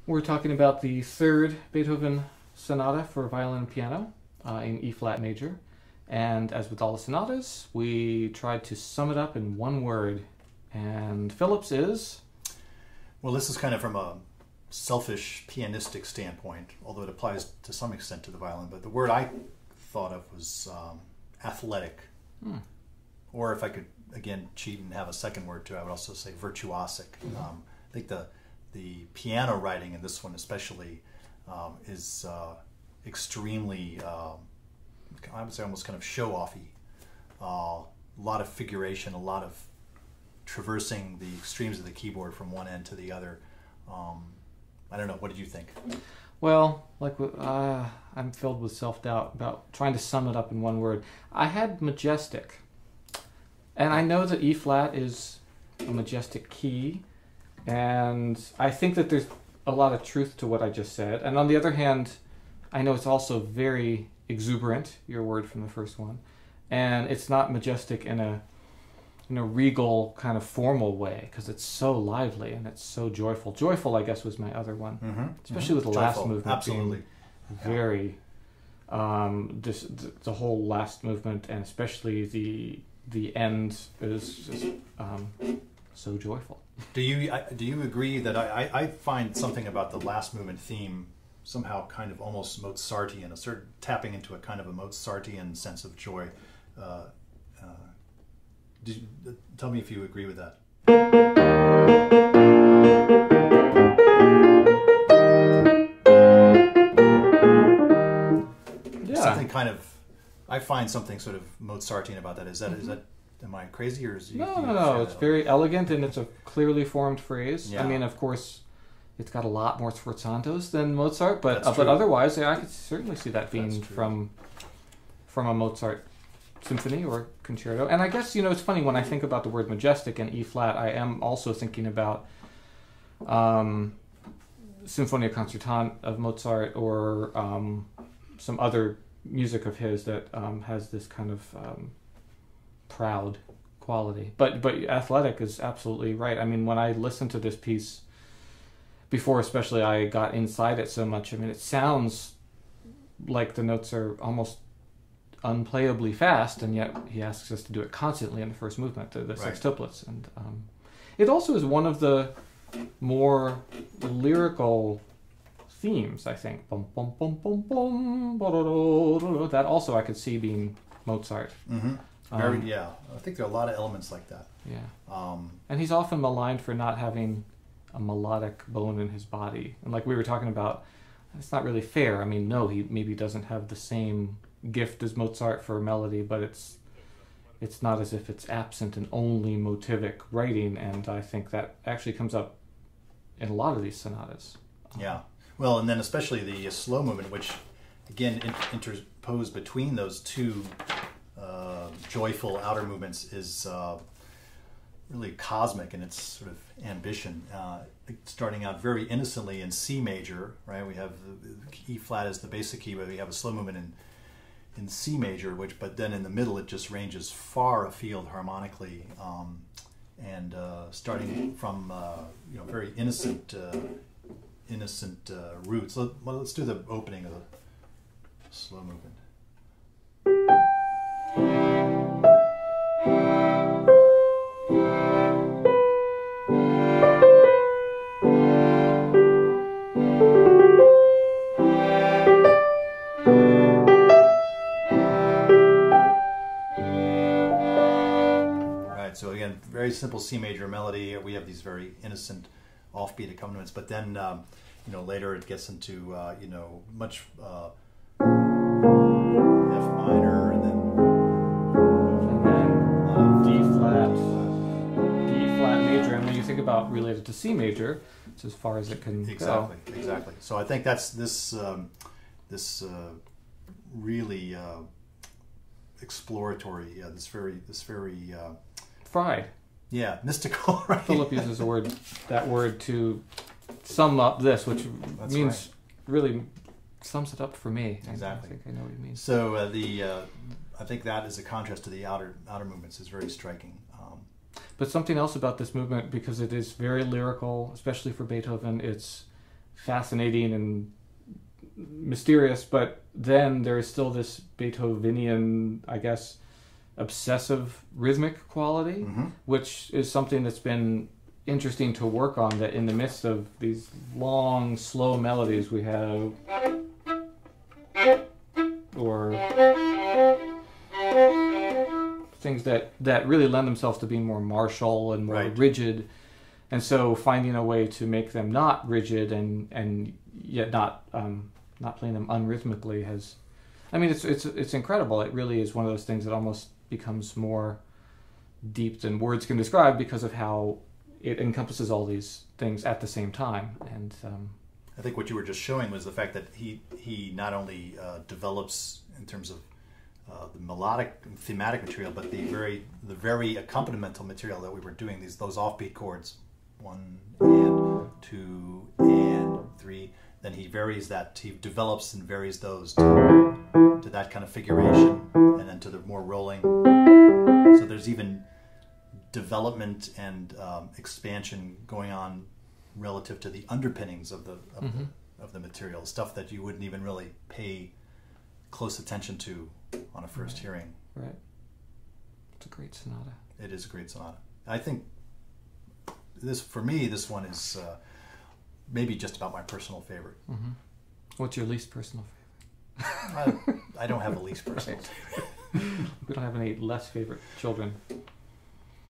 We're talking about the third Beethoven Sonata for violin and piano in E flat major. And as with all the sonatas, we tried to sum it up in one word. And Phillip's is? Well, this is kind of from a selfish pianistic standpoint, although it applies to some extent to the violin. But the word I thought of was athletic. Or if I could, again, cheat and have a second word too, I would also say virtuosic. I think the piano writing in this one especially is extremely, I would say almost kind of show-offy. A lot of figuration, a lot of traversing the extremes of the keyboard from one end to the other. I don't know, what did you think? Well, I'm filled with self-doubt about trying to sum it up in one word. I had majestic. And I know that E flat is a majestic key, and I think that there's a lot of truth to what I just said. And on the other hand, I know it's also very exuberant, your word from the first one, and it's not majestic in a regal kind of formal way, because it's so lively and it's so joyful. Joyful, I guess, was my other one, especially with the last movement. Absolutely, very the whole last movement, and especially the end is just so joyful. Do you agree that I find something about the last movement theme somehow kind of almost Mozartian, a certain tapping into a kind of a Mozartian sense of joy? Tell me if you agree with that. Yeah. Something kind of, I find something sort of Mozartian about that. Is that, am I crazy, or is No. It's very elegant, and it's a clearly formed phrase. Yeah. I mean, of course, it's got a lot more sforzandos than Mozart, but That's true. but otherwise, yeah, I could certainly see that being from a Mozart symphony or concerto. And I guess, it's funny, when I think about the word majestic and E flat, I am also thinking about Sinfonia Concertante of Mozart, or some other music of his that has this kind of proud quality. But athletic is absolutely right. I mean, when I listened to this piece before, especially, I got inside it so much. I mean, it sounds like the notes are almost unplayably fast, and yet he asks us to do it constantly in the first movement, the sextuplets. And it also is one of the more lyrical themes, I think. Bum, bum, bum, bum, bum, ba-da-da-da-da. That also I could see being Mozart. Yeah, I think there are a lot of elements like that. Yeah. And he's often maligned for not having a melodic bone in his body. And like we were talking about, it's not really fair. I mean, no, he maybe doesn't have the same gift as Mozart for melody, but it's not as if it's absent and only motivic writing, and I think that actually comes up in a lot of these sonatas. Yeah. Well, and then especially the slow movement, which again interposed between those two joyful outer movements, is really cosmic in its sort of ambition. Starting out very innocently in C major, right? We have the E flat as the basic key, but we have a slow movement in C major, but then in the middle it just ranges far afield harmonically, and starting from very innocent roots. Let's do the opening of the slow movement. So again, very simple C major melody. We have these very innocent offbeat accompaniments, but then later it gets into much F minor, and then D flat major. And when you think about related to C major, it's as far as it can go. Exactly. So I think that's this really exploratory. This very fried. Yeah, mystical. Right. Philip uses that word to sum up this, which means really sums it up for me. Exactly. I think I know what you mean. So I think that as a contrast to the outer movements is very striking. But something else about this movement, because it is very lyrical, especially for Beethoven, it's fascinating and mysterious, but then there's still this Beethovenian, I guess, obsessive rhythmic quality, which is something that's been interesting to work on, that in the midst of these long, slow melodies we have, or things that really lend themselves to being more martial and more rigid, and so finding a way to make them not rigid and yet not playing them unrhythmically has, I mean, it's incredible. It really is one of those things that almost becomes more deep than words can describe because of how it encompasses all these things at the same time. And I think what you were just showing was the fact that he not only develops in terms of the melodic and thematic material, but the very accompanimental material that we were doing, those offbeat chords, 1 and 2 and 3. Then he varies that. He develops and varies those to that kind of figuration, and then to the more rolling. So there's even development and expansion going on relative to the underpinnings of the material, stuff that you wouldn't even really pay close attention to on a first hearing. Right. It's a great sonata. It is a great sonata. I think for me, this one is maybe just about my personal favorite. Mm-hmm. What's your least personal favorite? I don't have a least personal favorite. We don't have any less favorite children.